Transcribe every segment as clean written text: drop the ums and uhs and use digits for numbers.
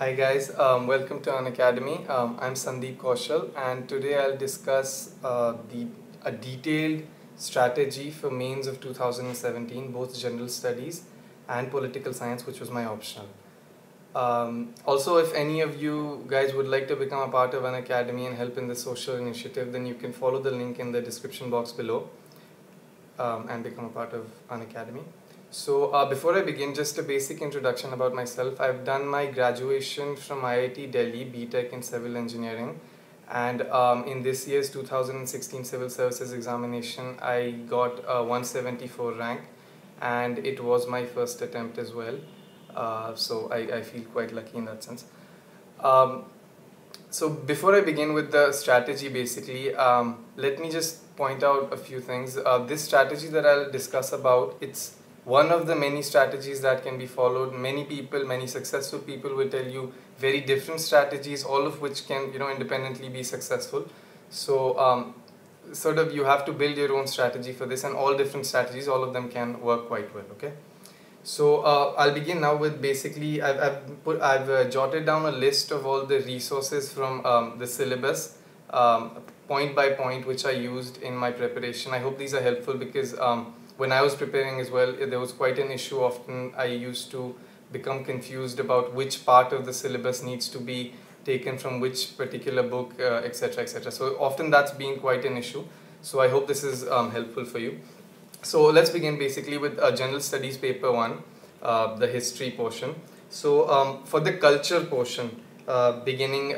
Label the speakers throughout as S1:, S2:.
S1: Hi guys, welcome to Unacademy. I'm Sundeep Kaushal, and today I'll discuss a detailed strategy for mains of 2017, both general studies and political science, which was my optional. Also, if any of you guys would like to become a part of Unacademy and help in this social initiative, then you can follow the link in the description box below and become a part of Unacademy. So before I begin, just a basic introduction about myself. I've done my graduation from IIT Delhi, BTech in Civil Engineering, and in this year's 2016 Civil Services examination, I got a 174 rank, and it was my first attempt as well. So I feel quite lucky in that sense. So before I begin with the strategy, basically, let me just point out a few things. This strategy that I'll discuss about, it's one of the many strategies that can be followed. Many people, many successful people will tell you very different strategies, all of which can, independently be successful. So sort of you have to build your own strategy for this, and all different strategies, all of them can work quite well, okay? So I'll begin now with basically, I've jotted down a list of all the resources from the syllabus, point by point, which I used in my preparation. I hope these are helpful because when I was preparing as well, there was quite an issue. Often I used to become confused about which part of the syllabus needs to be taken from which particular book, etc., etc. So often that's been quite an issue. So I hope this is helpful for you. So let's begin basically with General Studies Paper 1, the history portion. So for the culture portion, beginning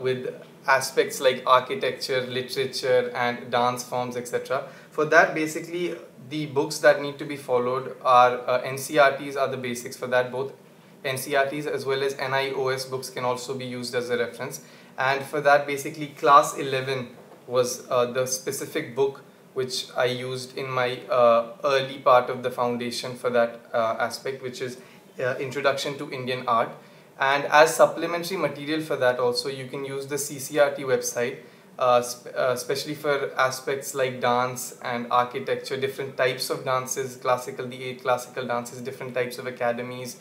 S1: with aspects like architecture, literature, and dance forms, etc. For that, basically, the books that need to be followed are NCRTs are the basics for that. Both NCRTs as well as NIOS books can also be used as a reference. And for that, basically, class 11 was the specific book which I used in my early part of the foundation for that aspect, which is Introduction to Indian Art. And as supplementary material for that also, you can use the CCRT website, especially for aspects like dance and architecture, different types of dances, the 8 classical dances, different types of academies,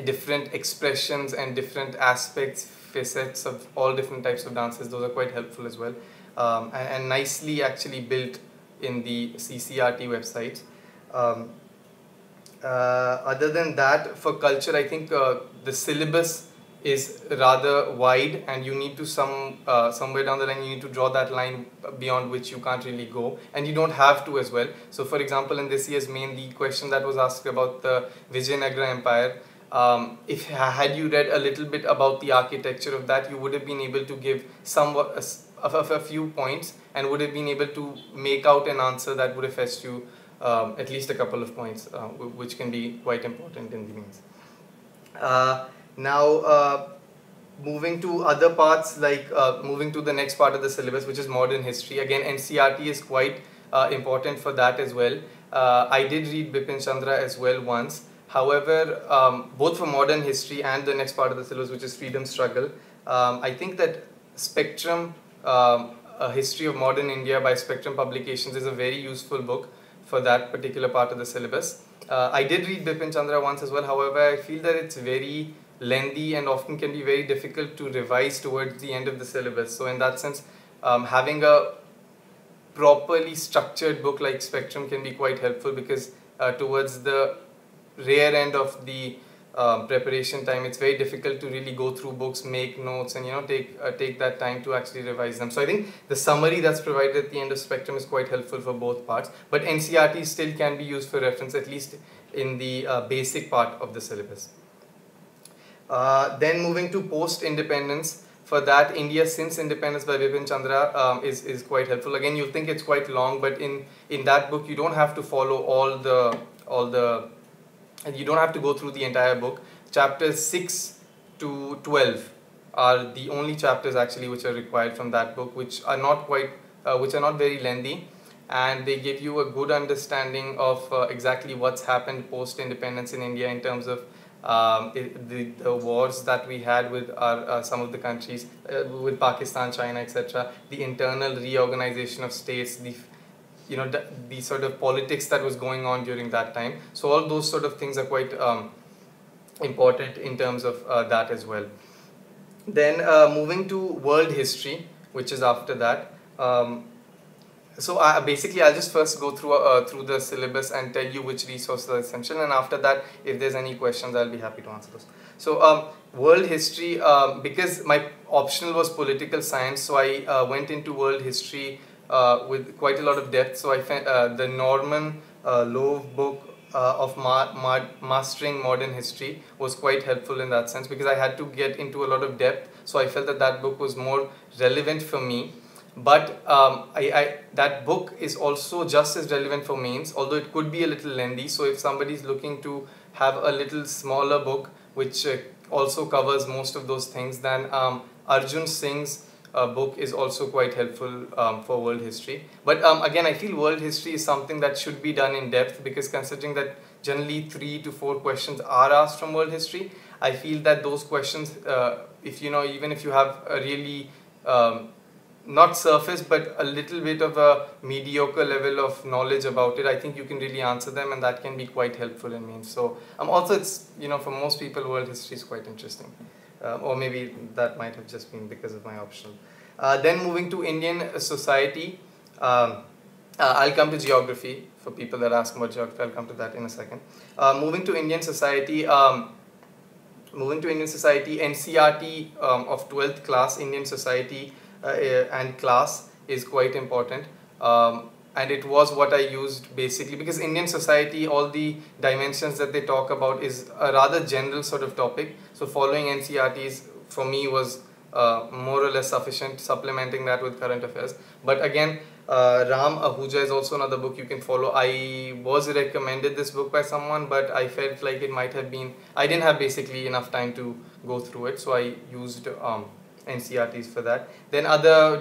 S1: different expressions and different aspects, facets of all different types of dances. Those are quite helpful as well. And nicely actually built in the CCRT website. Other than that, for culture, I think the syllabus is rather wide, and you need to somewhere down the line you need to draw that line beyond which you can't really go, and you don't have to as well. So for example, in this year's main, the question that was asked about the Vijayanagara Empire, if had you read a little bit about the architecture of that, you would have been able to give somewhat a few points and would have been able to make out an answer that would have fetched you at least a couple of points, which can be quite important in the means. Now, moving to other parts, like moving to the next part of the syllabus, which is modern history. Again, NCRT is quite important for that as well. I did read Bipin Chandra as well once. However, both for modern history and the next part of the syllabus, which is freedom struggle, I think that Spectrum, A History of Modern India by Spectrum Publications is a very useful book for that particular part of the syllabus. I did read Bipin Chandra once as well. However, I feel that it's very lengthy and often can be very difficult to revise towards the end of the syllabus. So in that sense, having a properly structured book like Spectrum can be quite helpful, because towards the rare end of the preparation time, it's very difficult to really go through books, make notes, and take that time to actually revise them. So I think the summary that's provided at the end of Spectrum is quite helpful for both parts, but NCRT still can be used for reference, at least in the basic part of the syllabus. Then moving to post-independence, for that, India Since Independence by Bipin Chandra is quite helpful. Again, you'll think it's quite long, but in that book you don't have to follow all the and you don't have to go through the entire book. Chapters 6 to 12 are the only chapters actually which are required from that book, which are not very lengthy, and they give you a good understanding of exactly what's happened post-independence in India in terms of the wars that we had with some of the countries, with Pakistan, China, etc. The internal reorganization of states, the sort of politics that was going on during that time. So all those sort of things are quite important in terms of that as well. Then moving to world history, which is after that. So basically, I'll just first go through the syllabus and tell you which resources are essential, and after that, if there's any questions, I'll be happy to answer those. So world history, because my optional was political science, so I went into world history with quite a lot of depth. So I found the Norman Love book of Mastering Modern History was quite helpful in that sense, because I had to get into a lot of depth. So I felt that that book was more relevant for me. But that book is also just as relevant for mains, although it could be a little lengthy. So if somebody is looking to have a little smaller book which also covers most of those things, then Arjun Singh's book is also quite helpful for world history. But again, I feel world history is something that should be done in depth, because considering that generally 3 to 4 questions are asked from world history, I feel that those questions, if you know, even if you have a really not surface but a little bit of a mediocre level of knowledge about it, I think you can really answer them, and that can be quite helpful in me. So also, it's, you know, for most people world history is quite interesting, or maybe that might have just been because of my optional. Then moving to Indian society, I'll come to geography for people that ask about geography. I'll come to that in a second. Moving to Indian society, NCRT of 12th class Indian society and class is quite important, and it was what I used basically, because Indian society, all the dimensions that they talk about is a rather general sort of topic. So following NCRTs for me was more or less sufficient, supplementing that with current affairs. But again, Ram Ahuja is also another book you can follow. I was recommended this book by someone, but I felt like it might have been, I didn't have basically enough time to go through it, so I used NCRTs for that. Then other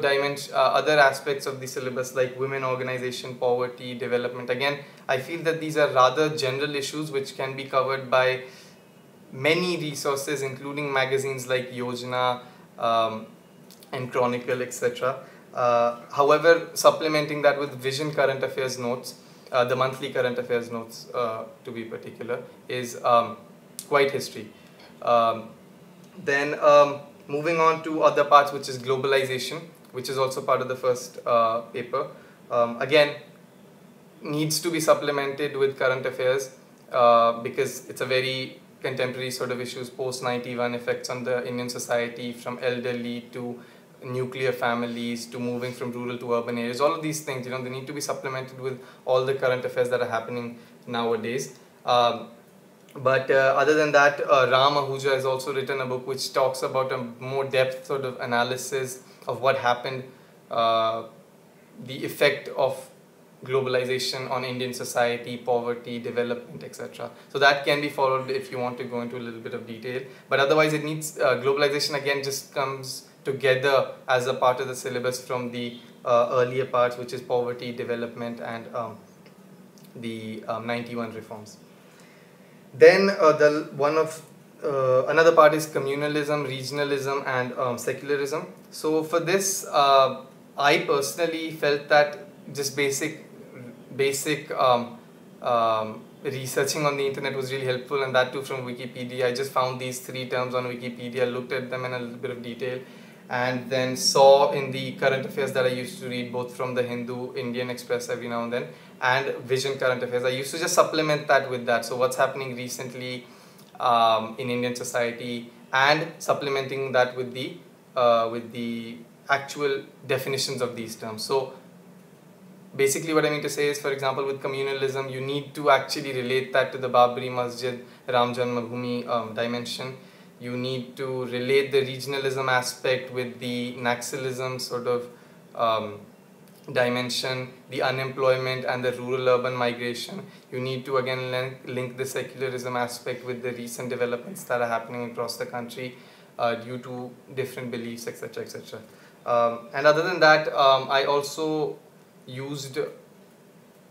S1: other aspects of the syllabus like women organization, poverty, development. Again, I feel that these are rather general issues which can be covered by many resources, including magazines like Yojana and Chronicle, etc. However, supplementing that with Vision current affairs notes, the monthly current affairs notes to be particular, is quite history. Then moving on to other parts, which is globalization, which is also part of the first paper. Again, needs to be supplemented with current affairs because it's a very contemporary sort of issues, post-91 effects on the Indian society, from elderly to nuclear families to moving from rural to urban areas. All of these things, you know, they need to be supplemented with all the current affairs that are happening nowadays. But other than that, Ram Ahuja has also written a book which talks about a more depth sort of analysis of what happened, the effect of globalization on Indian society, poverty, development, etc. So that can be followed if you want to go into a little bit of detail. But otherwise, it needs globalization again just comes together as a part of the syllabus from the earlier parts, which is poverty, development, and the 91 reforms. Then another part is communalism, regionalism, and secularism. So for this, I personally felt that just basic researching on the internet was really helpful, and that too from Wikipedia. I just found these 3 terms on Wikipedia, looked at them in a little bit of detail, and then saw in the current affairs that I used to read both from the Hindu, Indian Express every now and then, and Vision current affairs. I used to just supplement that with that. So what's happening recently in Indian society, and supplementing that with the actual definitions of these terms. So basically what I mean to say is, for example, with communalism, you need to actually relate that to the Babri Masjid, Ram Janmabhoomi dimension. You need to relate the regionalism aspect with the Naxalism sort of dimension, the unemployment and the rural-urban migration. You need to again link the secularism aspect with the recent developments that are happening across the country due to different beliefs, etc., etc. And other than that, I also used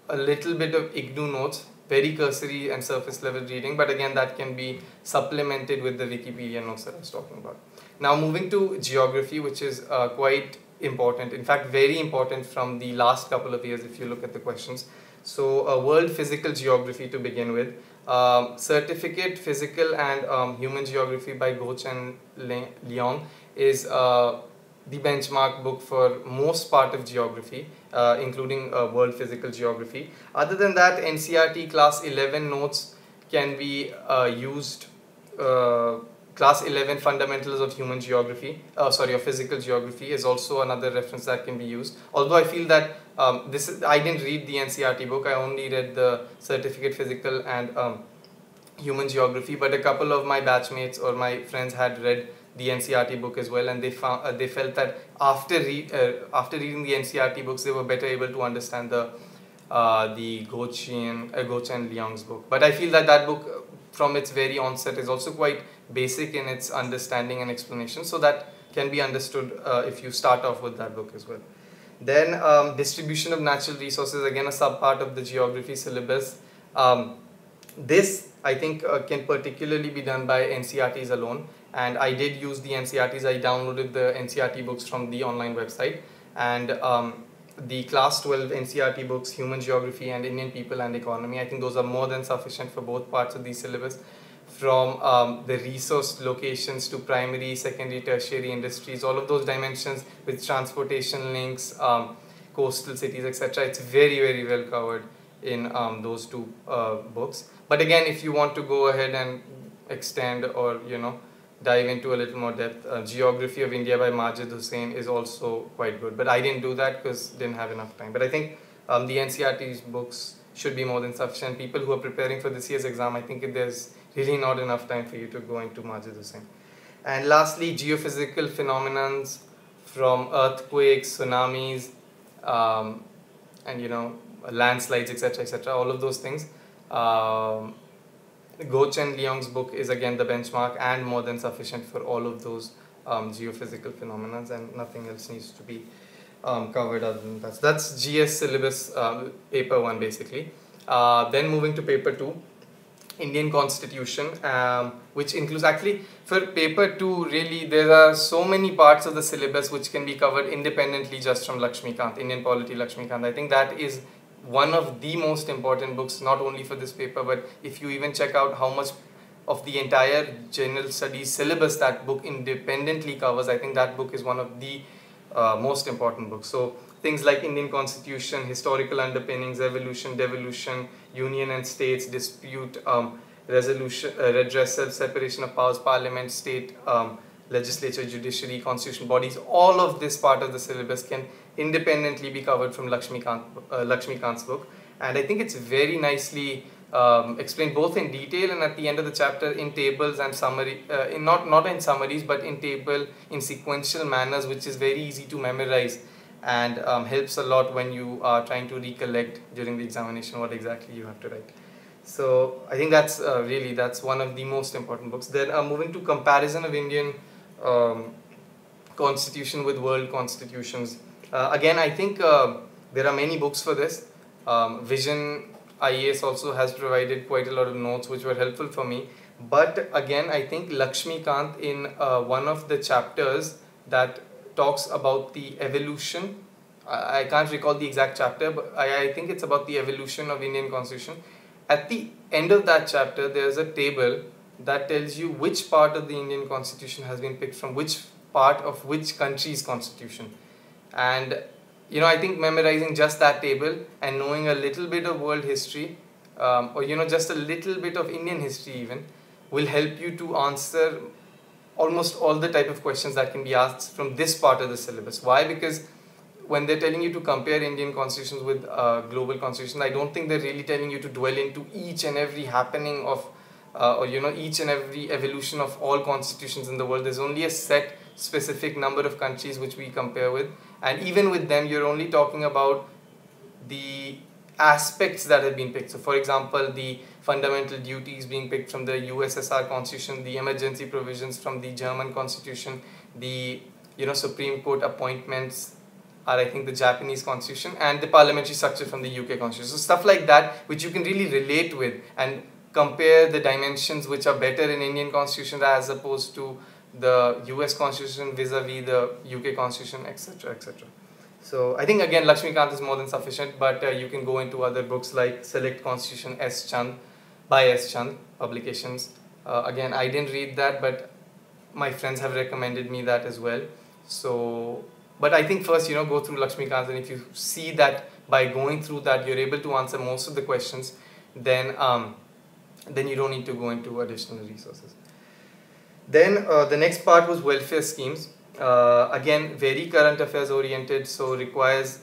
S1: a little bit of IGNU notes, very cursory and surface level reading, but again that can be supplemented with the Wikipedia notes that I was talking about. Now moving to geography, which is quite important, in fact very important from the last couple of years if you look at the questions. So world physical geography to begin with. Certificate Physical and Human Geography by Goch and Leong is the benchmark book for most part of geography, including world physical geography. Other than that, NCERT class 11 notes can be used. Class 11 Fundamentals of Human Geography, of Physical Geography is also another reference that can be used. Although I feel that I didn't read the NCERT book, I only read the Certificate Physical and Human Geography, but a couple of my batchmates or my friends had read the NCERT book as well, and they felt that after reading the NCERT books, they were better able to understand the Goch and Leong's book. But I feel that book, from its very onset, is also quite basic in its understanding and explanation, so that can be understood if you start off with that book as well. Then distribution of natural resources, again a sub part of the geography syllabus. This I think can particularly be done by NCERTs alone, and I did use the NCERTs. I downloaded the NCERT books from the online website, and the class 12 NCERT books, Human Geography and Indian People and Economy, I think those are more than sufficient for both parts of the syllabus, from the resource locations to primary, secondary, tertiary industries, all of those dimensions with transportation links, coastal cities, etc. It's very, very well covered in those two books. But again, if you want to go ahead and extend or dive into a little more depth, Geography of India by Majid Hussain is also quite good. But I didn't do that because didn't have enough time. But I think the NCERT's books should be more than sufficient. People who are preparing for this year's exam, I think there's really not enough time for you to go into Majid Hussain. And lastly, geophysical phenomena from earthquakes, tsunamis, and landslides, etc., all of those things. Goch and Leong's book is again the benchmark and more than sufficient for all of those geophysical phenomena, and nothing else needs to be covered other than that. So that's GS syllabus paper 1 basically. Then moving to paper 2, Indian Constitution, which includes, actually for paper 2 really there are so many parts of the syllabus which can be covered independently just from Lakshmikant, Indian Polity Lakshmikant. I think that is one of the most important books, not only for this paper, but if you even check out how much of the entire general studies syllabus that book independently covers, I think that book is one of the most important books. So things like Indian Constitution, historical underpinnings, evolution, devolution, union and states, dispute resolution, redressal, separation of powers, parliament, state, legislature, judiciary, constitutional bodies, all of this part of the syllabus can independently be covered from Lakshmikant's book. And I think it's very nicely explained both in detail and at the end of the chapter in tables and summary, not in summaries but in sequential manners, which is very easy to memorize and helps a lot when you are trying to recollect during the examination what exactly you have to write. So I think that's that's one of the most important books. Then moving to comparison of Indian constitution with world constitutions. Again, I think there are many books for this. Vision IAS also has provided quite a lot of notes which were helpful for me. But again, I think Lakshmikant in one of the chapters that talks about the evolution, I can't recall the exact chapter, but I think it's about the evolution of Indian constitution. At the end of that chapter, there's a table that tells you which part of the Indian constitution has been picked from which part of which country's constitution. And I think memorizing just that table and knowing a little bit of world history, or just a little bit of Indian history even, will help you to answer almost all the type of questions that can be asked from this part of the syllabus. Why? Because when they're telling you to compare Indian constitutions with global constitutions, I don't think they're really telling you to dwell into each and every happening of or each and every evolution of all constitutions in the world. There's only a set specific number of countries which we compare with, and even with them you're only talking about the aspects that have been picked. So for example, the fundamental duties being picked from the USSR constitution, the emergency provisions from the German constitution, the Supreme Court appointments are I think the Japanese constitution, and the parliamentary structure from the UK constitution. So stuff like that which you can really relate with and compare the dimensions which are better in Indian constitution as opposed to the US constitution vis-a-vis the UK constitution, etc., etc. So I think again Lakshmikant is more than sufficient, but you can go into other books like Select Constitution S. Chand by S. Chand publications. Again, I didn't read that, but my friends have recommended me that as well. So, but I think first, go through Lakshmikant, and if you see that by going through that you're able to answer most of the questions, then you don't need to go into additional resources. Then the next part was welfare schemes. Again, very current affairs oriented, so requires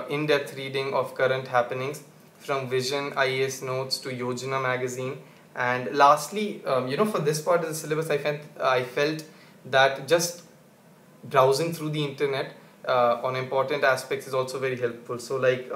S1: in-depth reading of current happenings from Vision, IAS Notes to Yojana magazine. And lastly, for this part of the syllabus, I felt that just browsing through the internet on important aspects is also very helpful. So like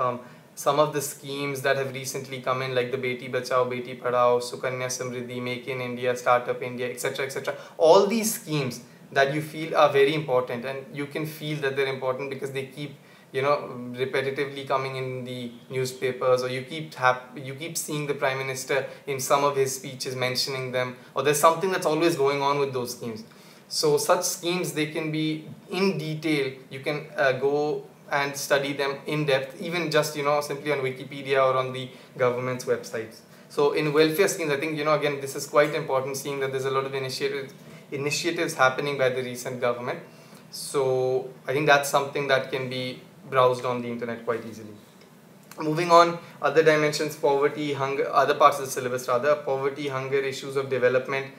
S1: some of the schemes that have recently come in, like the Beti Bachao, Beti Padhao, Sukanya Samriddhi, Make in India, Startup India, etc., etc. All these schemes that you feel are very important, and you can feel that they're important because they keep repetitively coming in the newspapers, or you keep seeing the Prime Minister in some of his speeches mentioning them, or there's something that's always going on with those schemes. So such schemes, they can be in detail. You can go and study them in depth, even just simply on Wikipedia or on the government's websites. So in welfare schemes, I think again this is quite important, seeing that there's a lot of initiatives happening by the recent government. So I think that's something that can be browsed on the internet quite easily. Moving on, other dimensions: poverty, hunger, other parts of the syllabus rather, poverty, hunger, issues of development,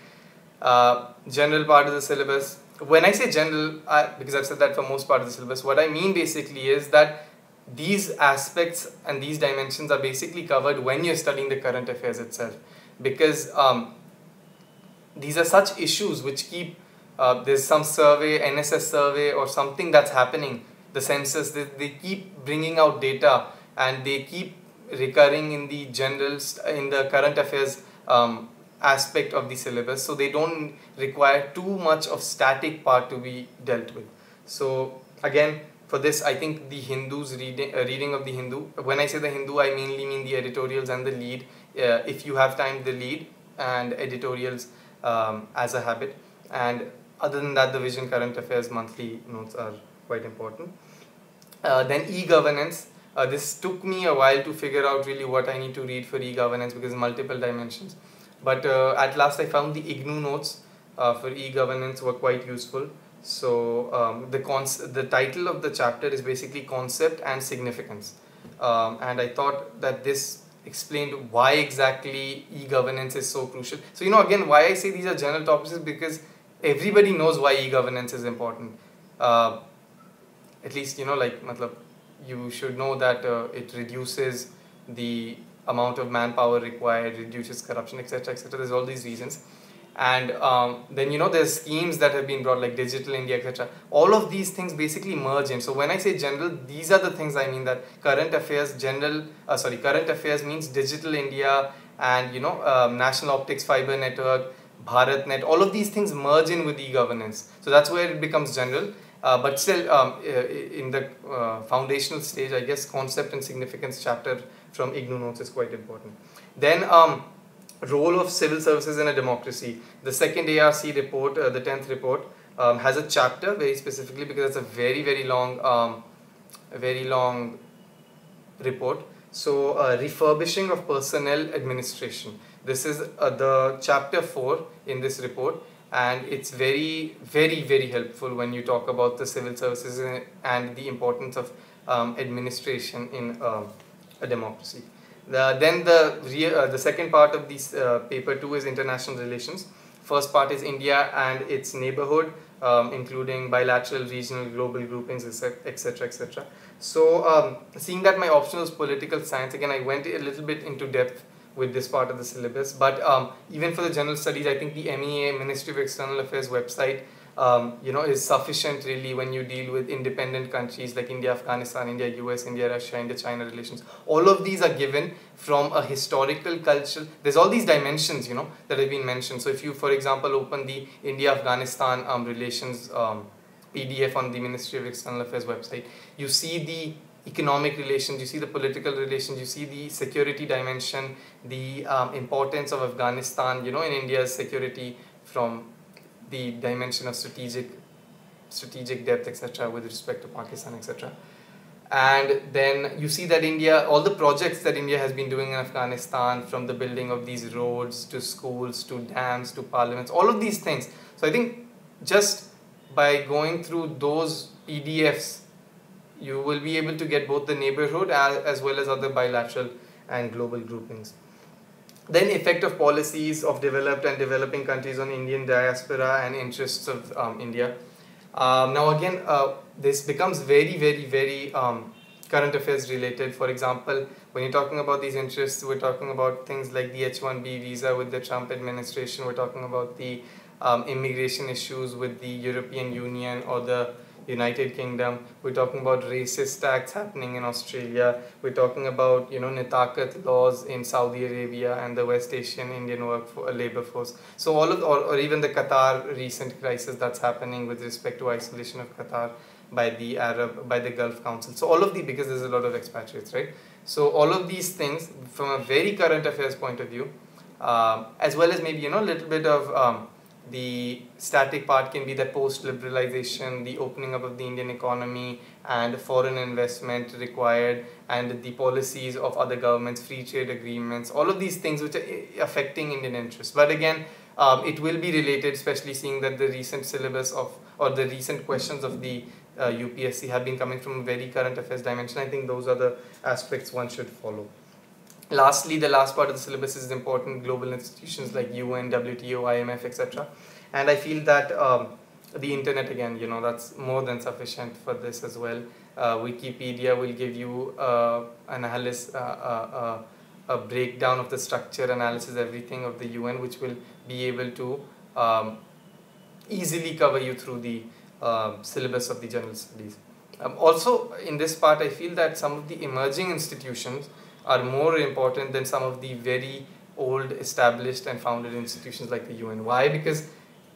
S1: general part of the syllabus. When I say general, because I've said that for most part of the syllabus, what I mean basically is that these aspects and these dimensions are basically covered when you're studying the current affairs itself, because these are such issues which keep, there's some survey, NSS survey or something that's happening, the census, they keep bringing out data, and they keep recurring in the in the current affairs aspect of the syllabus, so they don't require too much of static part to be dealt with. So again, for this, I think the Hindu's reading of the Hindu, when I say the Hindu, I mainly mean the editorials and the lead. If you have time, the lead and editorials as a habit. And other than that, the Vision current affairs monthly notes are quite important. Then e-governance. This took me a while to figure out really what I need to read for e-governance, because multiple dimensions. But at last I found the IGNU notes for e-governance were quite useful. So the title of the chapter is basically Concept and Significance. And I thought that this explained why exactly e-governance is so crucial. So again, why I say these are general topics is because everybody knows why e-governance is important. At least you should know that it reduces the amount of manpower required, reduces corruption, etc., etc. There's all these reasons. And then there's schemes that have been brought, like Digital India, etc. All of these things basically merge in. So when I say general, these are the things I mean, that current affairs means Digital India, and National Optics Fiber Network, BharatNet, all of these things merge in with e-governance. So that's where it becomes general. But still, in the foundational stage, I guess Concept and Significance chapter from IGNU notes is quite important. Then role of civil services in a democracy. The second ARC report, the 10th report, has a chapter very specifically, because it's a very, very long report. So refurbishing of personnel administration. This is the chapter 4 in this report. And it's very, very, very helpful when you talk about the civil services and the importance of administration in a democracy. Then the second part of this paper 2 is international relations. First part is India and its neighborhood, including bilateral, regional, global groupings, etc., etc. So seeing that my optional was political science, again I went a little bit into depth with this part of the syllabus, but even for the general studies, I think the MEA, Ministry of External Affairs website, is sufficient really when you deal with independent countries like India, Afghanistan, India, US, India, Russia, India-China relations. All of these are given from a historical, cultural, there's all these dimensions, that have been mentioned. So if you, for example, open the India-Afghanistan relations PDF on the Ministry of External Affairs website, you see the economic relations, you see the political relations, you see the security dimension, the importance of Afghanistan, in India's security from the dimension of strategic depth, etc., with respect to Pakistan, etc. And then you see that India, all the projects that India has been doing in Afghanistan, from the building of these roads to schools to dams to parliaments, all of these things. So I think just by going through those PDFs, you will be able to get both the neighborhood as well as other bilateral and global groupings. Then effect of policies of developed and developing countries on Indian diaspora and interests of India. Now again, this becomes very current affairs related. For example, when you're talking about these interests, we're talking about things like the H-1B visa with the Trump administration. We're talking about the immigration issues with the European Union or the United Kingdom. We're talking about racist acts happening in Australia. We're talking about, you know, Nitakat laws in Saudi Arabia and the West Asian Indian labor force. So all of, or even the Qatar recent crisis that's happening with respect to isolation of Qatar by the Gulf Council. So all of the, because there's a lot of expatriates, right? So all of these things from a very current affairs point of view, as well as maybe, you know, a little bit of the static part can be the post-liberalization, the opening up of the Indian economy and foreign investment required, and the policies of other governments, free trade agreements, all of these things which are affecting Indian interests. But again, it will be related, especially seeing that the recent syllabus of, or the recent questions of the UPSC have been coming from a very current affairs dimension. I think those are the aspects one should follow. Lastly, the last part of the syllabus is important, global institutions like UN, WTO, IMF, etc. And I feel that the internet, again, you know, that's more than sufficient for this as well. Wikipedia will give you analysis, a breakdown of the structure, analysis, everything of the UN, which will be able to easily cover you through the syllabus of the general studies. Also, in this part, I feel that some of the emerging institutions are more important than some of the very old established and founded institutions like the UN. Why? Because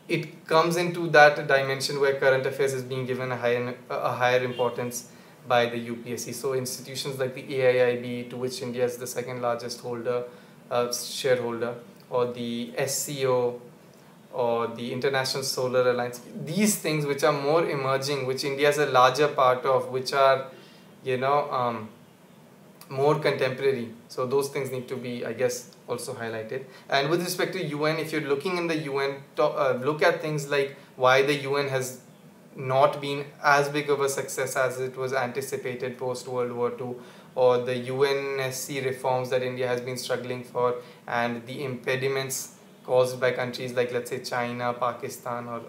S1: it comes into that dimension where current affairs is being given a higher importance by the UPSC. So institutions like the AIIB, to which India is the second largest holder, shareholder, or the SCO, or the International Solar Alliance, these things which are more emerging, which India is a larger part of, which are, you know, more contemporary. So those things need to be, I guess, also highlighted. And with respect to UN, if you're looking in the UN, look at things like why the UN has not been as big of a success as it was anticipated post World War II, or the UNSC reforms that India has been struggling for, and the impediments caused by countries like, let's say, China, Pakistan, or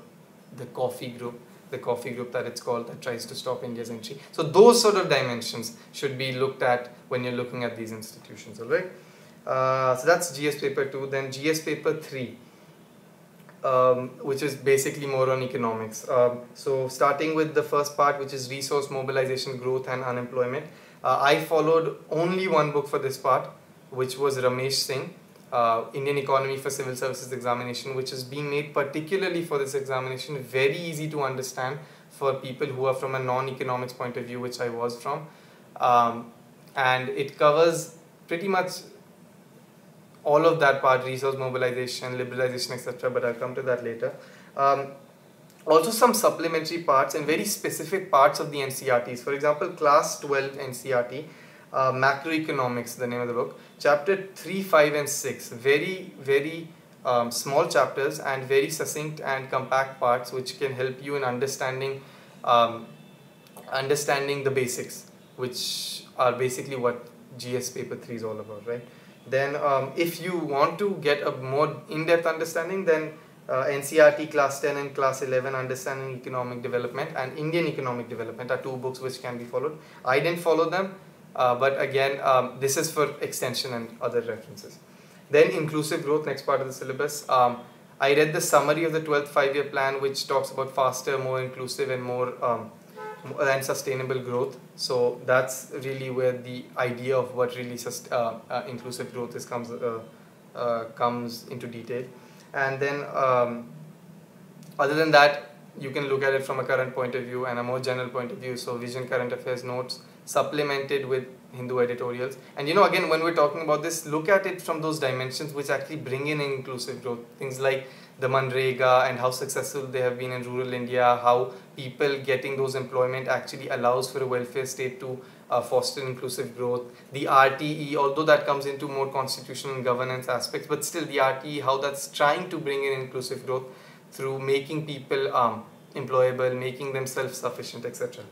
S1: the coffee group that it's called, that tries to stop India's entry. So those sort of dimensions should be looked at when you're looking at these institutions, all right? So that's GS paper 2. Then GS paper 3, which is basically more on economics. So starting with the first part, which is resource mobilization, growth and unemployment. I followed only one book for this part, which was Ramesh Singh, Indian Economy for Civil Services Examination, which is being made particularly for this examination, very easy to understand for people who are from a non-economics point of view, which I was from. And it covers pretty much all of that part, resource mobilization, liberalization, etc., but I'll come to that later. Also some supplementary parts and very specific parts of the NCRTs. For example, class 12 NCRT, macroeconomics, the name of the book, chapter 3, 5 and 6, very small chapters and very succinct and compact parts which can help you in understanding the basics, which are basically what GS paper 3 is all about, right? Then if you want to get a more in-depth understanding, then NCRT class 10 and class 11, Understanding Economic Development, and Indian Economic Development are two books which can be followed. I didn't follow them, but again, this is for extension and other references. Then inclusive growth, next part of the syllabus. I read the summary of the 12th five-year plan, which talks about faster, more inclusive and more and sustainable growth. So that's really where the idea of what really inclusive growth is comes into detail. And then other than that, you can look at it from a current point of view and a more general point of view. So Vision Current Affairs notes supplemented with Hindu editorials. And you know, again, when we're talking about this, look at it from those dimensions which actually bring in inclusive growth. Things like the Manrega and how successful they have been in rural India, how people getting those employment actually allows for a welfare state to foster inclusive growth. The RTE, although that comes into more constitutional and governance aspects, but still the RTE, how that's trying to bring in inclusive growth through making people employable, making them self-sufficient, etc.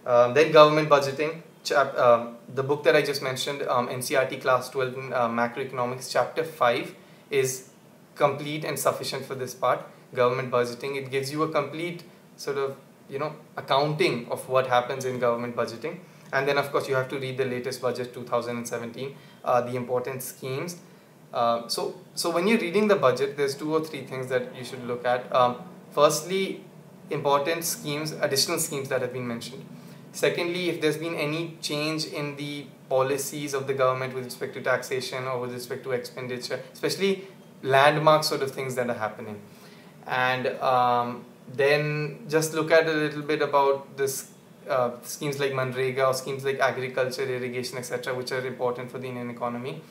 S1: Then government budgeting. The book that I just mentioned, NCRT Class 12 in Macroeconomics, Chapter 5 is complete and sufficient for this part. Government budgeting, it gives you a complete sort of, accounting of what happens in government budgeting. And then of course you have to read the latest budget 2017, the important schemes. So when you're reading the budget, there's 2 or 3 things that you should look at. Firstly, important schemes, additional schemes that have been mentioned. Secondly, if there's been any change in the policies of the government with respect to taxation or with respect to expenditure, especially landmark sort of things that are happening. And then just look at a little bit about this schemes like Manrega or schemes like agriculture, irrigation, etc., which are important for the Indian economy.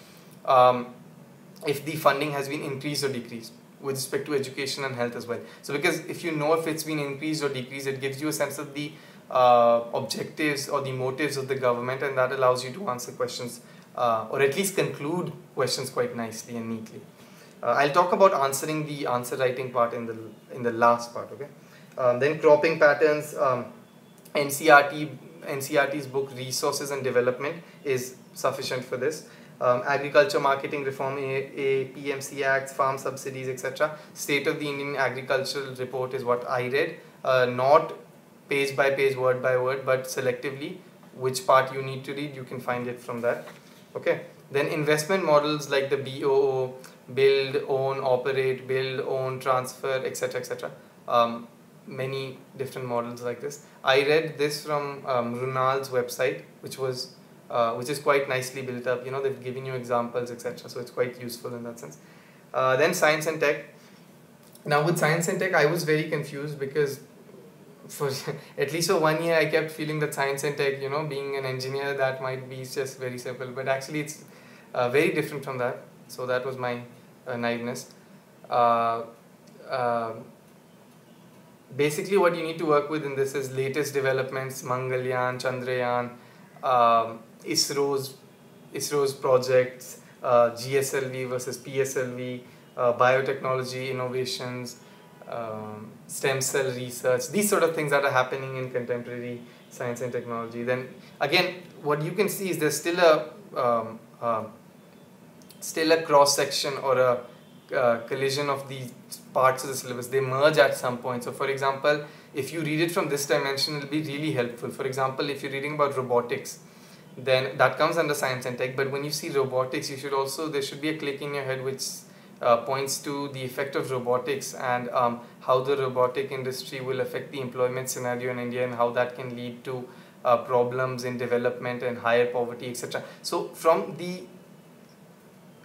S1: If the funding has been increased or decreased with respect to education and health as well. So because if you know if it's been increased or decreased, it gives you a sense of the objectives or the motives of the government, and that allows you to answer questions or at least conclude questions quite nicely and neatly. I'll talk about answering the answer writing part in the last part. Okay. Then cropping patterns. NCRT's book Resources and Development is sufficient for this. Agriculture Marketing Reform, PMC Acts, Farm Subsidies, etc. State of the Indian Agricultural Report is what I read. Not page by page, word by word, but selectively. Which part you need to read, you can find it from that. Okay. Then investment models like the BOO, build, own, operate, build, own, transfer, etc., etc. Many different models like this. I read this from Runal's website, which is quite nicely built up. They've given you examples, etc. So it's quite useful in that sense. Then science and tech. Now with science and tech, I was very confused because for at least for 1 year, I kept feeling that science and tech, being an engineer, that might be just very simple. But actually, it's very different from that. So that was my naiveness. Basically, what you need to work with in this is latest developments, Mangalyaan, Chandrayaan, ISRO's projects, GSLV versus PSLV, biotechnology innovations, stem cell research, these sort of things that are happening in contemporary science and technology. Then again, what you can see is there's still a cross section or a collision of these parts of the syllabus. They merge at some point. So for example, if you read it from this dimension, it will be really helpful. For example, if you're reading about robotics, then that comes under science and tech. But when you see robotics, there should be a click in your head which points to the effect of robotics and how the robotic industry will affect the employment scenario in India and how that can lead to problems in development and higher poverty, etc. So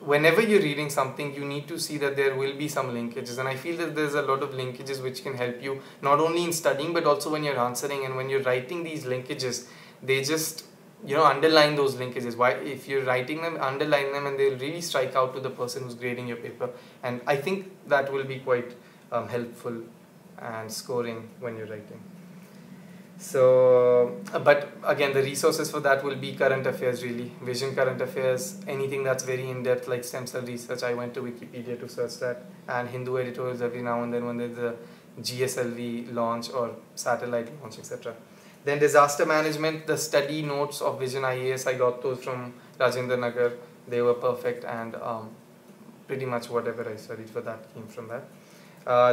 S1: whenever you're reading something, you need to see that there will be some linkages, and I feel that there's a lot of linkages which can help you not only in studying but also when you're answering and when you're writing these linkages. They just underline those linkages. Why? If you're writing them, underline them, and they'll really strike out to the person who's grading your paper. And I think that will be quite helpful and scoring when you're writing. So, but again, the resources for that will be current affairs, really. Vision current affairs, anything that's very in-depth like stem cell research. I went to Wikipedia to search that, and Hindu editorials every now and then when there's a GSLV launch or satellite launch, etc. Then disaster management, the study notes of Vision IAS, I got those from Rajendra Nagar. They were perfect, and pretty much whatever I studied for that came from that.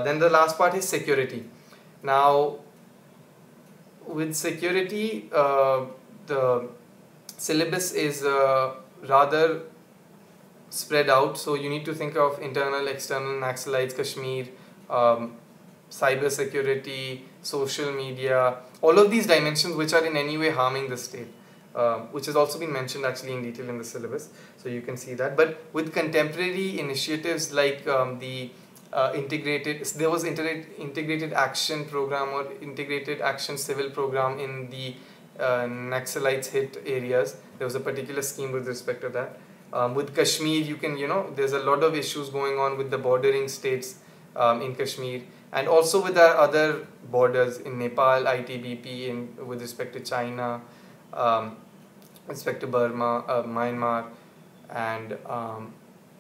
S1: Then the last part is security. Now, with security, the syllabus is rather spread out. So you need to think of internal, external, Naxalites, Kashmir, cyber security, social media, all of these dimensions which are in any way harming the state, which has also been mentioned actually in detail in the syllabus. So you can see that. But with contemporary initiatives like there was integrated action program or integrated action civil program in the Naxalites hit areas. There was a particular scheme with respect to that. With Kashmir, you can, there's a lot of issues going on with the bordering states in Kashmir, and also with our other borders in Nepal, ITBP, with respect to China, respect to Burma, Myanmar, and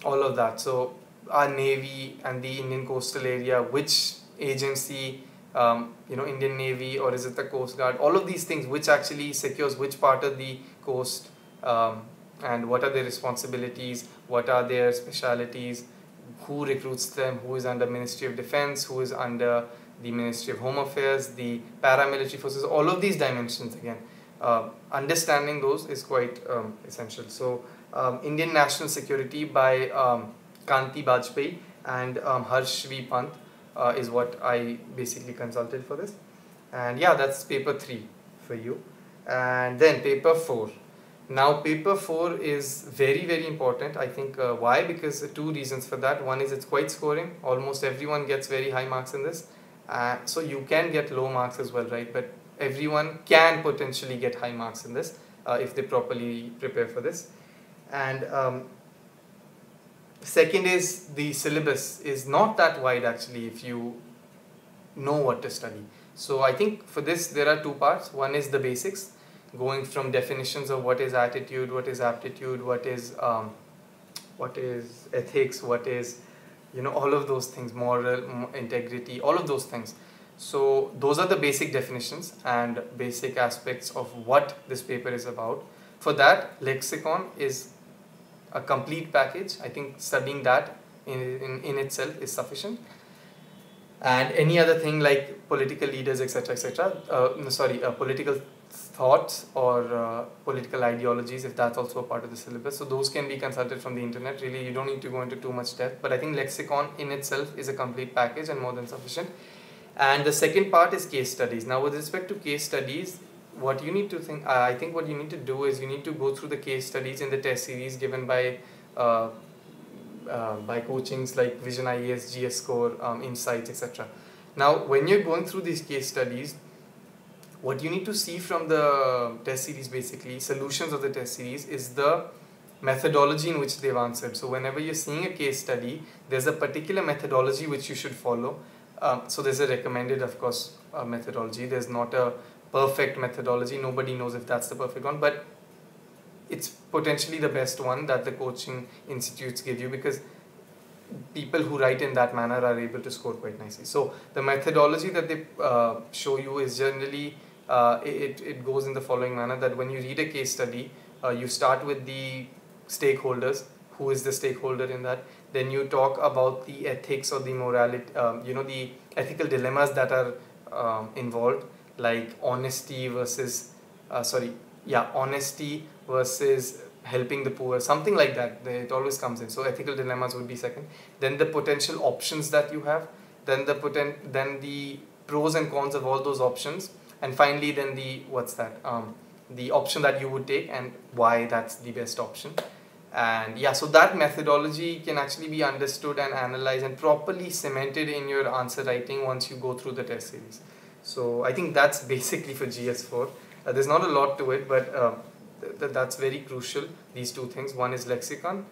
S1: all of that. So our Navy and the Indian coastal area, which agency, Indian Navy, or is it the Coast Guard, all of these things, which actually secures which part of the coast, and what are their responsibilities, what are their specialities, who recruits them, who is under Ministry of Defense, who is under the Ministry of Home Affairs, the paramilitary forces, all of these dimensions again. Understanding those is quite essential. So Indian National Security by Kanti Bajpayee and Harsh V. Pant is what I basically consulted for this. And yeah, that's paper 3 for you. And then paper 4. Now paper 4 is very, very important. I think why? Because 2 reasons for that. One is it's quite scoring. Almost everyone gets very high marks in this. So you can get low marks as well, right? But everyone can potentially get high marks in this if they properly prepare for this. And second is the syllabus is not that wide actually if you know what to study. So I think for this there are 2 parts. One is the basics, going from definitions of what is attitude, what is aptitude, what is ethics, what is all of those things, moral integrity, all of those things. So those are the basic definitions and basic aspects of what this paper is about. For that, lexicon is a complete package. I think studying that in itself is sufficient. And any other thing like political leaders, etc., etc. Political thoughts or political ideologies, if that's also a part of the syllabus. So those can be consulted from the internet. Really, you don't need to go into too much depth. But I think lexicon in itself is a complete package and more than sufficient. And the second part is case studies. Now, with respect to case studies, what you need to think, I think what you need to do is you need to go through the case studies in the test series given by coachings like Vision IAS, GS Score, Insights, etc. Now, when you're going through these case studies, what you need to see from the test series, basically, solutions of the test series, is the methodology in which they've answered. So whenever you're seeing a case study, there's a particular methodology which you should follow. So there's a recommended, of course, methodology. There's not a perfect methodology. Nobody knows if that's the perfect one, but it's potentially the best one that the coaching institutes give you, because people who write in that manner are able to score quite nicely. So the methodology that they show you is generally, it goes in the following manner, that when you read a case study, you start with the stakeholders. Who is the stakeholder in that? Then you talk about the ethics or the morality, the ethical dilemmas that are involved, like honesty versus helping the poor, something like that. It always comes in. So ethical dilemmas would be second. Then the potential options that you have. Then the pros and cons of all those options. And finally, then the option that you would take and why that's the best option. And yeah, so that methodology can actually be understood and analyzed and properly cemented in your answer writing once you go through the test series. So I think that's basically for GS4. There's not a lot to it, but that's very crucial, these 2 things. One is lexicon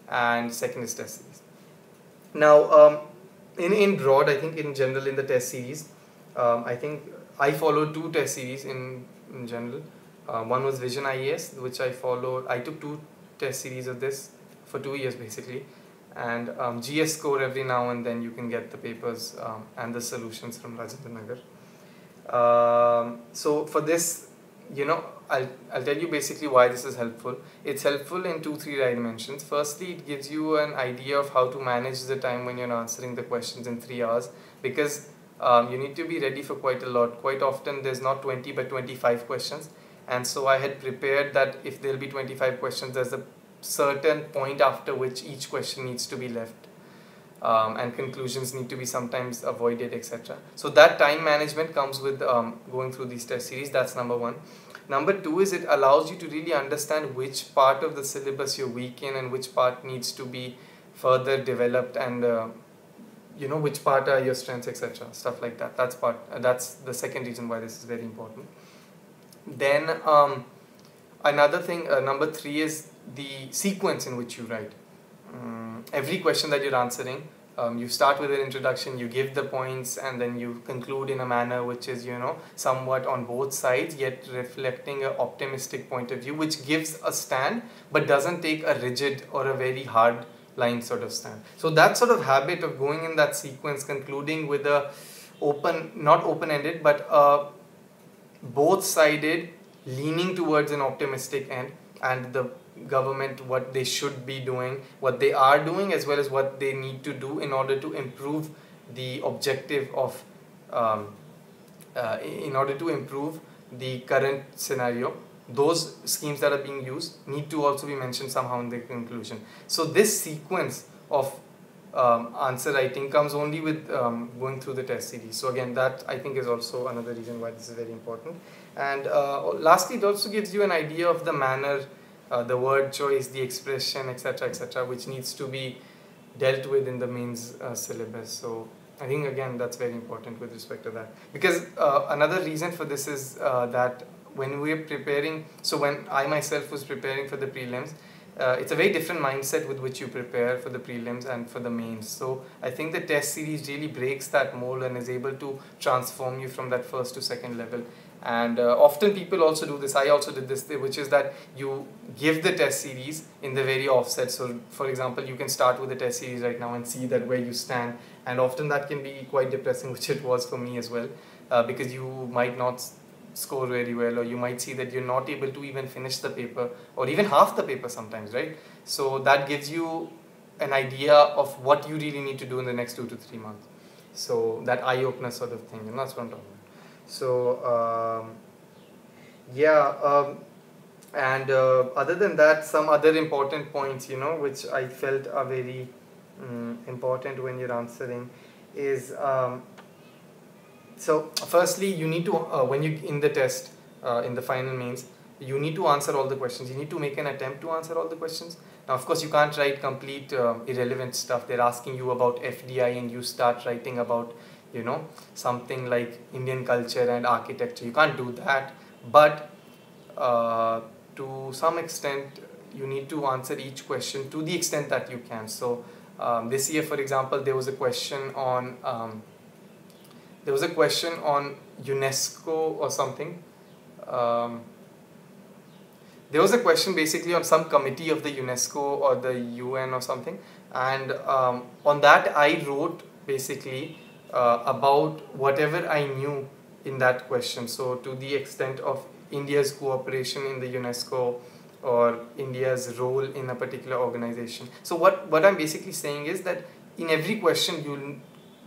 S1: and second is test series. Now, in broad, I think in general in the test series, I think I followed 2 test series in general. One was Vision IAS, which I followed. I took 2 test series of this for 2 years basically, and GS Score every now and then you can get the papers and the solutions from Rajendra Nagar. So for this, I'll tell you basically why this is helpful. It's helpful in 2-3 dimensions. Firstly, it gives you an idea of how to manage the time when you're answering the questions in 3 hours, because you need to be ready for quite a lot. Quite often there's not 20 but 25 questions. And so I had prepared that if there'll be 25 questions, there's a certain point after which each question needs to be left. And conclusions need to be sometimes avoided, etc. So that time management comes with going through these test series. That's number 1. Number 2 is it allows you to really understand which part of the syllabus you're weak in and which part needs to be further developed, and which part are your strengths, etc. Stuff like that. That's the second reason why this is very important. Then another thing, number 3, is the sequence in which you write. Every question that you're answering, You start with an introduction, you give the points, and then you conclude in a manner which is, somewhat on both sides, yet reflecting an optimistic point of view, which gives a stand, but doesn't take a rigid or a very hard line sort of stand. So that sort of habit of going in that sequence, concluding with a not open-ended, but both-sided, leaning towards an optimistic end, and the government, what they should be doing, what they are doing, as well as what they need to do in order to improve the objective of, in order to improve the current scenario. Those schemes that are being used need to also be mentioned somehow in the conclusion. So this sequence of answer writing comes only with going through the test series. So again, that I think is also another reason why this is very important. And lastly, it also gives you an idea of the manner, the word choice, the expression, etc., which needs to be dealt with in the mains syllabus. So I think again that's very important with respect to that, because another reason for this is that when we are preparing, so when I myself was preparing for the prelims, it's a very different mindset with which you prepare for the prelims and for the mains. So I think the test series really breaks that mold and is able to transform you from that first to second level. And often people also do this, I also did this, which is that you give the test series in the very offset. So for example, you can start with the test series right now and see that where you stand, and often that can be quite depressing, which it was for me as well, because you might not score very well, or you might see that you're not able to even finish the paper, or even half the paper sometimes, right? So that gives you an idea of what you really need to do in the next 2 to 3 months. So that eye-opener sort of thing, and that's what I'm talking about. So and other than that, some other important points, which I felt are very important when you're answering is, so firstly, you need to, when you in the test, in the final mains, you need to answer all the questions. You need to make an attempt to answer all the questions. Now, of course, you can't write complete irrelevant stuff. They're asking you about FDI and you start writing about, something like Indian culture and architecture. You can't do that. But to some extent, you need to answer each question to the extent that you can. So this year, for example, there was a question on UNESCO or something. There was a question basically on some committee of the UNESCO or the UN or something, and on that I wrote basically about whatever I knew in that question. So to the extent of India's cooperation in the UNESCO or India's role in a particular organization. So what I'm basically saying is that in every question you'll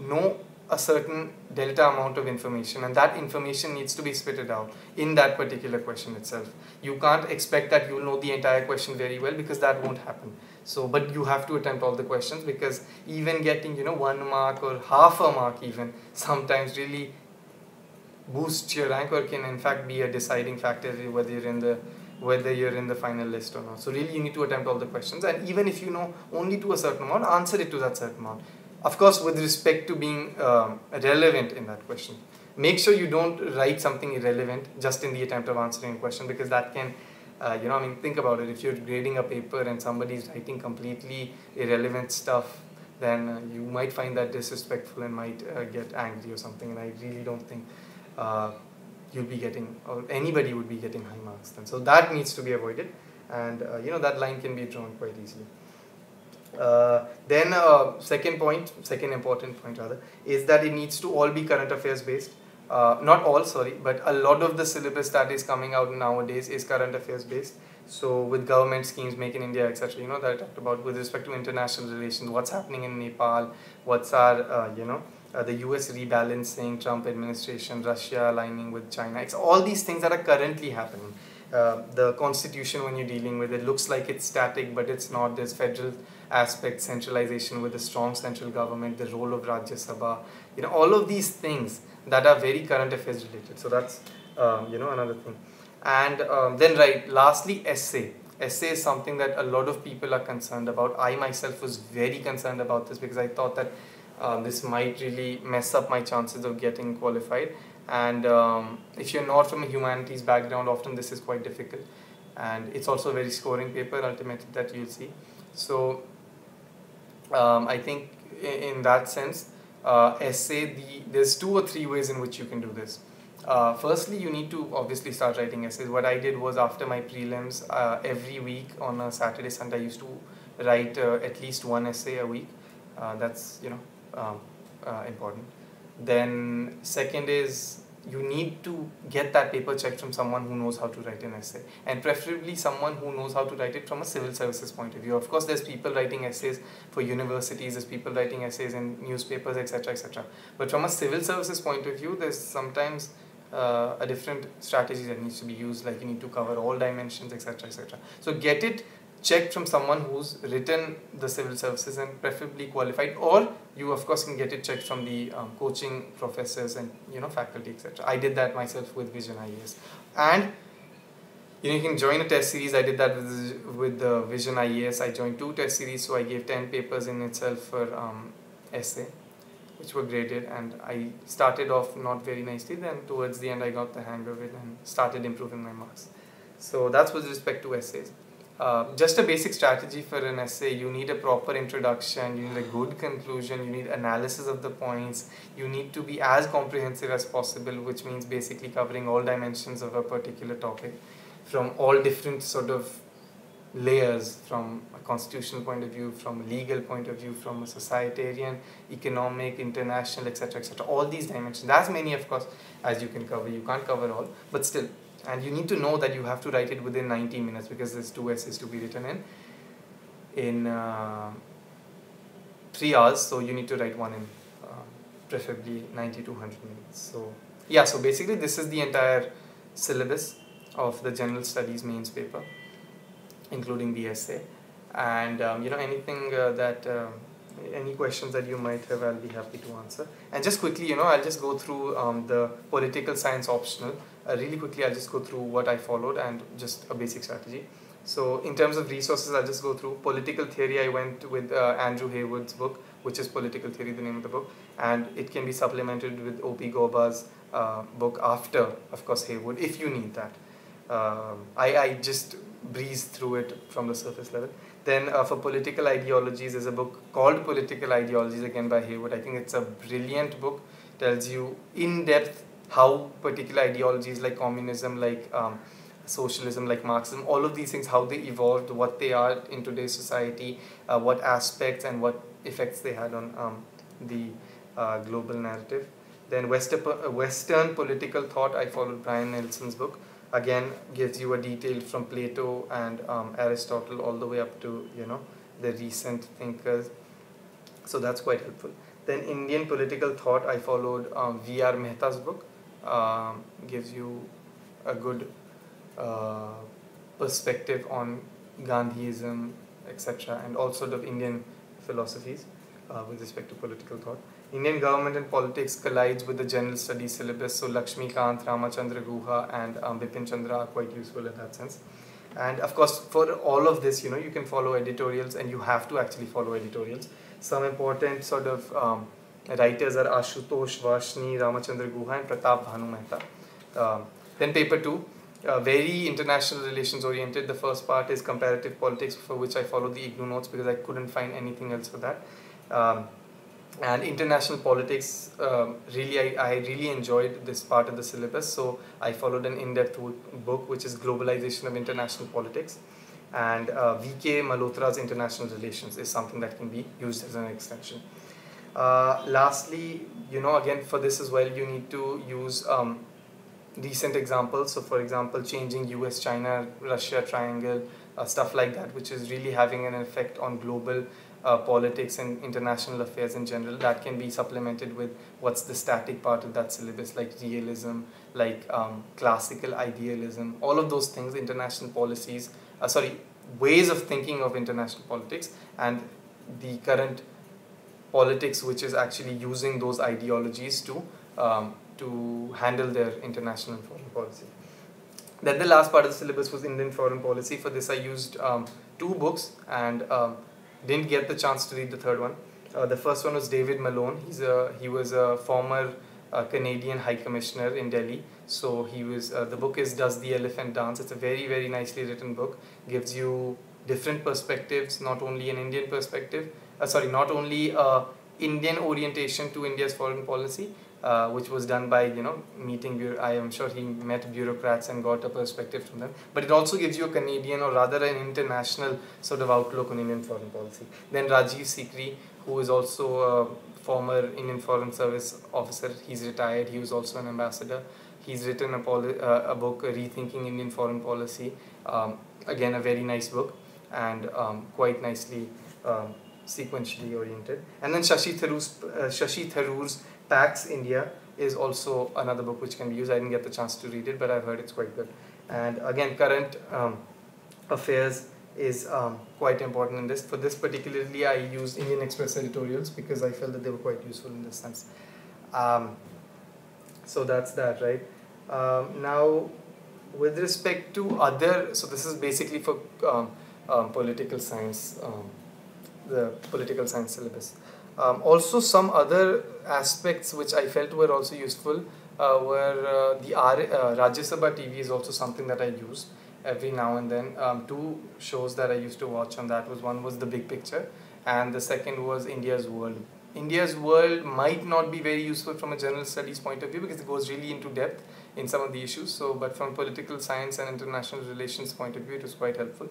S1: know a certain delta amount of information, and that information needs to be spitted out in that particular question itself. You can't expect that you'll know the entire question very well, because that won't happen. So, but you have to attempt all the questions, because even getting 1 mark or half a mark even sometimes really boosts your rank, or can in fact be a deciding factor whether you're in the final list or not. So really you need to attempt all the questions, and even if you know only to a certain amount, answer it to that certain amount. Of course, with respect to being relevant in that question. Make sure you don't write something irrelevant just in the attempt of answering a question, because that can, think about it. If you're grading a paper and somebody's writing completely irrelevant stuff, then you might find that disrespectful and might get angry or something. And I really don't think you'll be getting, or anybody would be getting high marks then. So that needs to be avoided, and that line can be drawn quite easily. Then second important point rather, is that it needs to all be current affairs based. Not all, sorry, but a lot of the syllabus that is coming out nowadays is current affairs based. So with government schemes, Make in India, etc., that I talked about, with respect to international relations, what's happening in Nepal, what's our, the US rebalancing, Trump administration, Russia aligning with China. It's all these things that are currently happening. The constitution, when you're dealing with it, looks like it's static, but it's not. There's federal aspect, centralization with a strong central government, the role of Rajya Sabha, all of these things that are very current affairs related. So that's, another thing. And then lastly, essay. Essay is something that a lot of people are concerned about. I myself was very concerned about this, because I thought that this might really mess up my chances of getting qualified. And if you're not from a humanities background, often this is quite difficult, and it's also a very scoring paper ultimately that you'll see. So I think in that sense, essay, there's 2 or 3 ways in which you can do this. Firstly, you need to obviously start writing essays. What I did was, after my prelims, every week on a Saturday, Sunday, I used to write at least 1 essay a week. That's important. Then second is, you need to get that paper checked from someone who knows how to write an essay, and preferably someone who knows how to write it from a civil services point of view. Of course, there's people writing essays for universities, there's people writing essays in newspapers, etc., etc. But from a civil services point of view, there's sometimes a different strategy that needs to be used, like you need to cover all dimensions, etc., etc. So get it checked from someone who's written the civil services and preferably qualified, or you of course can get it checked from the coaching professors and faculty, etc. I did that myself with Vision IAS, and you can join a test series. I did that with the Vision IAS. I joined 2 test series, so I gave 10 papers in itself for essay, which were graded, and I started off not very nicely. Then towards the end I got the hang of it and started improving my marks. So that's with respect to essays. Just a basic strategy for an essay: you need a proper introduction, you need a good conclusion, you need analysis of the points, you need to be as comprehensive as possible, which means basically covering all dimensions of a particular topic from all different sort of layers, from a constitutional point of view, from a legal point of view, from a societarian, economic, international, etc., etc. All these dimensions, as many of course as you can cover. You can't cover all, but still. And you need to know that you have to write it within 90 minutes, because there's 2 essays to be written in 3 hours. So you need to write one in preferably 90 to 100 minutes. So yeah, so basically this is the entire syllabus of the general studies mains paper, including the essay. And anything any questions that you might have, I'll be happy to answer. And just quickly, I'll just go through the political science optional. Really quickly, I'll just go through what I followed and just a basic strategy. So in terms of resources, I'll just go through political theory. I went with Andrew Haywood's book, which is Political Theory, the name of the book, and it can be supplemented with O.P. Goba's book after, of course, Haywood, if you need that. I just breezed through it from the surface level. Then for political ideologies, there's a book called Political Ideologies, again by Haywood. I think it's a brilliant book. Tells you in depth how particular ideologies like communism, like socialism, like Marxism, all of these things, how they evolved, what they are in today's society, what aspects and what effects they had on the global narrative. Then Western political thought, I followed Brian Nelson's book. Again, gives you a detail from Plato and Aristotle all the way up to the recent thinkers. So that's quite helpful. Then Indian political thought, I followed V.R. Mehta's book. Gives you a good perspective on Gandhiism, etc., and all sort of Indian philosophies with respect to political thought. Indian government and politics collides with the general studies syllabus, so Lakshmikant, Ramachandra Guha and Bipin Chandra are quite useful in that sense. And of course, for all of this, you can follow editorials, and you have to actually follow editorials. Some important sort of writers are Ashutosh Vashni, Ramachandra Guha and Pratap Bhanu Mehta. Then paper 2, very international relations oriented. The first part is comparative politics, for which I followed the IGNOU notes because I couldn't find anything else for that. And international politics, I really enjoyed this part of the syllabus, so I followed an in-depth book which is Globalization of International Politics, and V.K. Malhotra's International Relations is something that can be used as an extension. Lastly, again for this as well, you need to use recent examples. So for example, changing US, China, Russia triangle, stuff like that, which is really having an effect on global politics and international affairs in general. That can be supplemented with what's the static part of that syllabus, like realism, like classical idealism, all of those things, international policies, ways of thinking of international politics, and the current politics which is actually using those ideologies to handle their international and foreign policy. Then the last part of the syllabus was Indian foreign policy. For this I used 2 books and didn't get the chance to read the third one. The first one was David Malone. He was a former Canadian High Commissioner in Delhi. So he was. The book is Does the Elephant Dance? It's a very, very nicely written book. Gives you different perspectives, not only an Indian perspective. Not only a Indian orientation to India's foreign policy, which was done by, meeting, I am sure he met bureaucrats and got a perspective from them. But it also gives you a Canadian, or rather an international sort of outlook on Indian foreign policy. Then Rajiv Sikri, who is also a former Indian Foreign Service officer, he's retired, he was also an ambassador. He's written a book, Rethinking Indian Foreign Policy. Again, a very nice book, and quite nicely sequentially oriented. And then Shashi Tharoor's Pax India is also another book which can be used. I didn't get the chance to read it, but I've heard it's quite good. And again, current affairs is quite important in this. For this particularly, I used Indian Express editorials because I felt that they were quite useful in this sense. So that's that, right? Now, with respect to other, so this is basically for political science, the political science syllabus. Also, some other aspects which I felt were also useful were the Rajya Sabha TV is also something that I use every now and then. Two shows that I used to watch on that one was The Big Picture, and the second was India's World. India's World might not be very useful from a general studies point of view because it goes really into depth in some of the issues. So, but from political science and international relations point of view, it was quite helpful.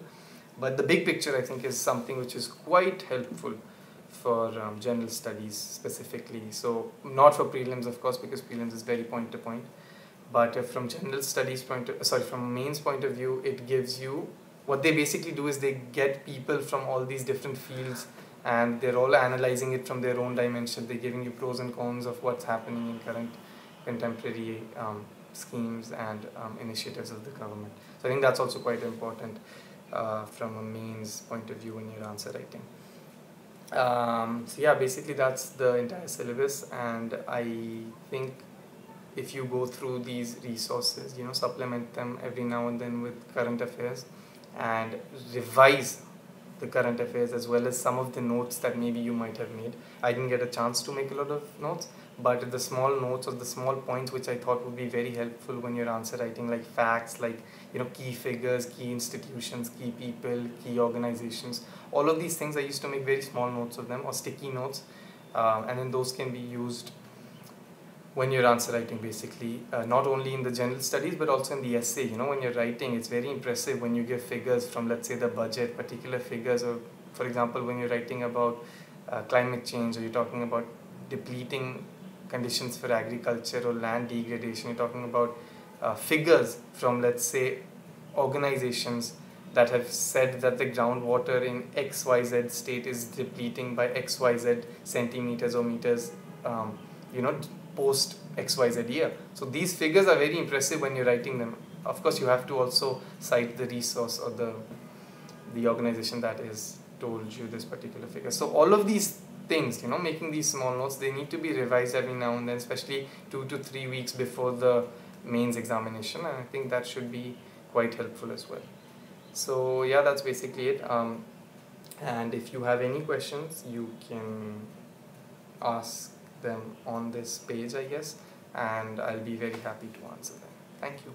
S1: But The Big Picture, I think, is something which is quite helpful for general studies specifically. So, not for prelims, of course, because prelims is very point to point. But from general studies from mains point of view, it gives you, what they basically do is they get people from all these different fields, and they're all analyzing it from their own dimension. They're giving you pros and cons of what's happening in current contemporary schemes and initiatives of the government. So I think that's also quite important from a mains point of view when you're answer writing. So yeah, basically that's the entire syllabus, and I think if you go through these resources, supplement them every now and then with current affairs and revise the current affairs as well as some of the notes that maybe you might have made. I didn't get a chance to make a lot of notes, but the small notes or the small points which I thought would be very helpful when you're answer writing, like facts, like key figures, key institutions, key people, key organizations, all of these things I used to make very small notes of them or sticky notes, and then those can be used when you're answer writing basically, not only in the general studies but also in the essay. When you're writing, it's very impressive when you give figures from, let's say, the budget, particular figures, or for example when you're writing about climate change, or you're talking about depleting conditions for agriculture or land degradation, you're talking about figures from, let's say, organizations that have said that the groundwater in XYZ state is depleting by XYZ centimeters or meters, post XYZ year. So these figures are very impressive when you're writing them. Of course, you have to also cite the resource or the organization that has told you this particular figure. So all of these things, making these small notes, they need to be revised every now and then, especially 2 to 3 weeks before the mains examination, and I think that should be quite helpful as well. So yeah, that's basically it. And if you have any questions, you can ask them on this page, I guess, and I'll be very happy to answer them. Thank you.